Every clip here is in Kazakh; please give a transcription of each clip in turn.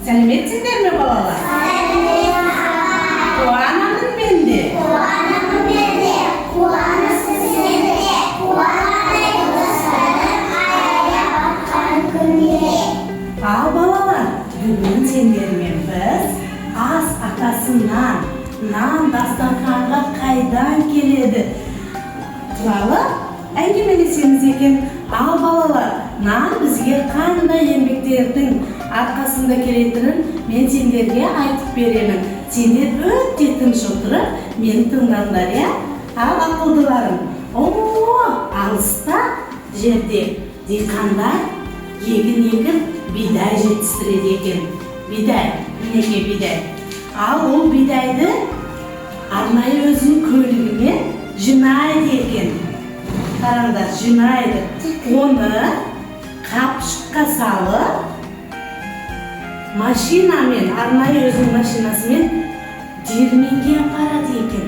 Сәлеметсіңдер ме балалар? Қуанамын мен де. Қуанасың сен де. Қуанайық достарым аяя батқан күнде. Ал балалар, бүгін сендермен біз ас атасынан нан дастарханға қайдан келеді туралы әңгімелесеміз екен. Ал балалар, нан бізге қандай еңбектердің арқасында келетінін мен сендерге айтып беремін. Сендер өте тыныш отырып, мені тыңдаңдар, иә? Ал ақылдыларым, алыста жерде диқандар егін бидай жетістіреді екен. Бидай, мінеке бидай. Ал ол бидайды арнайы өзінің көлігімен жинайды екен. Қараңдар, жинайды. Оны қапшыққа салып, машинамен, арнайы өзінің машинасымен диірменге апарады екен.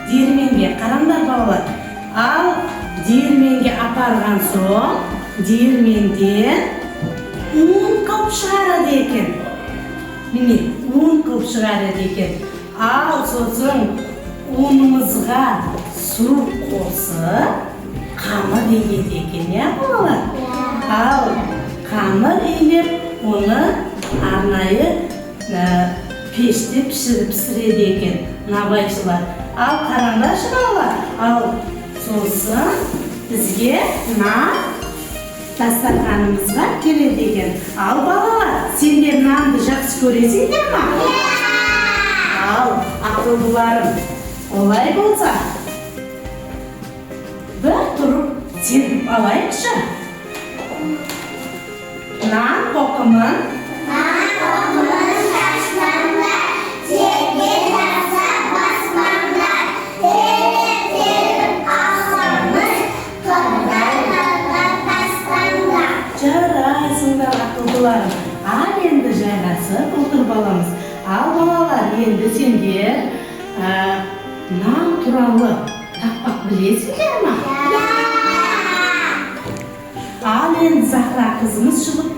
Диірменге, қараңдар балалар. Ал диірменге апарған соң, диірменден ұн қылып шығарады екен. Міне, ұн қылып шығарады екен. Ал сосын ұнымызға су қосып, қамыр илейді екен, иә балалар? Ал қамыр илеп, оны арнайы пеште пісіреді екен набайшылар. Ал қараңдаршы балалар, ал сосын бізге нан дастарханымызға келеді екен. Ал балалар, сендер нанды жақсы көресіңдер ме? Ал ақылдыларым, олай болса, бір тұрып сергіп алайықшы. Нан қоқымын шашмаңдар, жерге жазса басмаңдар. Теріп алсаңыз, тоқтарға тастаңдар. жарайсыңдар ақылдыларым. Ал енді жайғасып отыр баламыз. Ал балалар, енді сендер нан туралы тақпақ білесіңдер ме? Ал енді Захра қызымыз шығып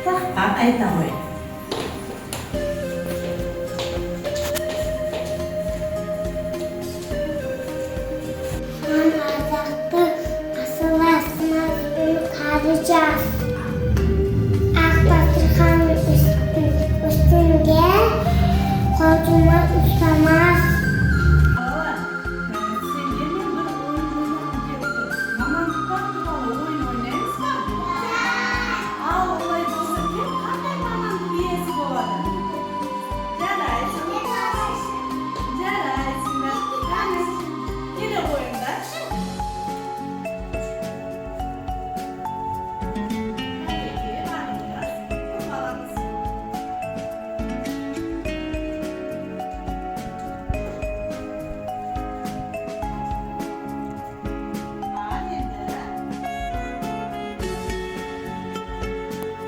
тақпақ айта ғой. Нан азақты асыласына қары жаз. Ақ дастарханның үстінде қолжума ұстамас. Балалар, сендермен бір ойын ойнағым келіп тұр. Мамандықтар туралы ойын ойнаймыз ба? Ал олай болса, кім қандай мамандық иесі болады? Жарайсыңдар. Қане, келе қойыңдаршы. Әкеге барыңдар, қозғаламыз. Ал енді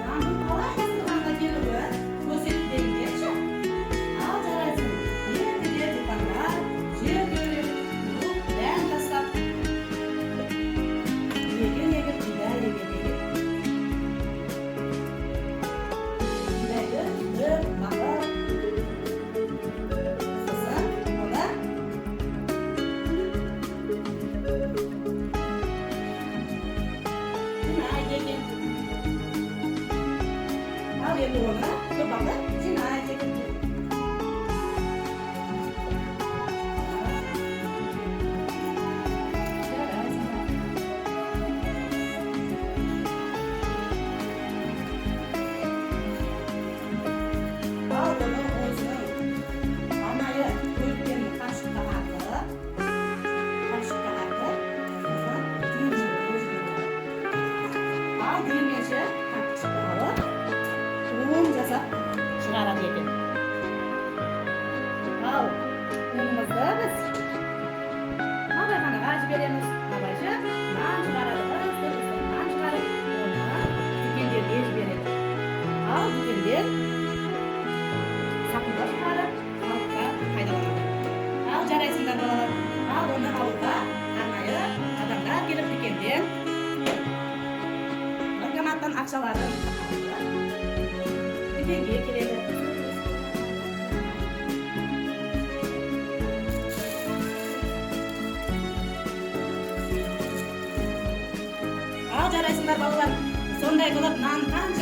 нанның қалай дастарханға келуі көрсетіп беріңдерші. Ал жарайсың, енді диқандар жер бөліп, дән тастап, егін егіп, бидай егіп. Бидайды бір бақыр. Сосын оны жинайды екен. Ал енді оны бір бақыр жинайды екен. Ал оны өзінің арнайы көлікпен қапшыққа артып, сосын диірменге жібереді. Ал диірменші қапшыққа алып, ұн жасап шығарады екен. Ал ұнымызды біз набайханаға жібереміз. Набайшы нан шығарады, нан шығарып, оны дүкендерге жібереді. Ал дүкендер сатуға шығарып, халыққа пайдаланады. Ал жарайсыңдар балалар. Ал оны алуға арнайы адамдар келіп дүкенден банкоматтан ақшаларын дүкенге келеді. Bolalar sonday qilib non qancha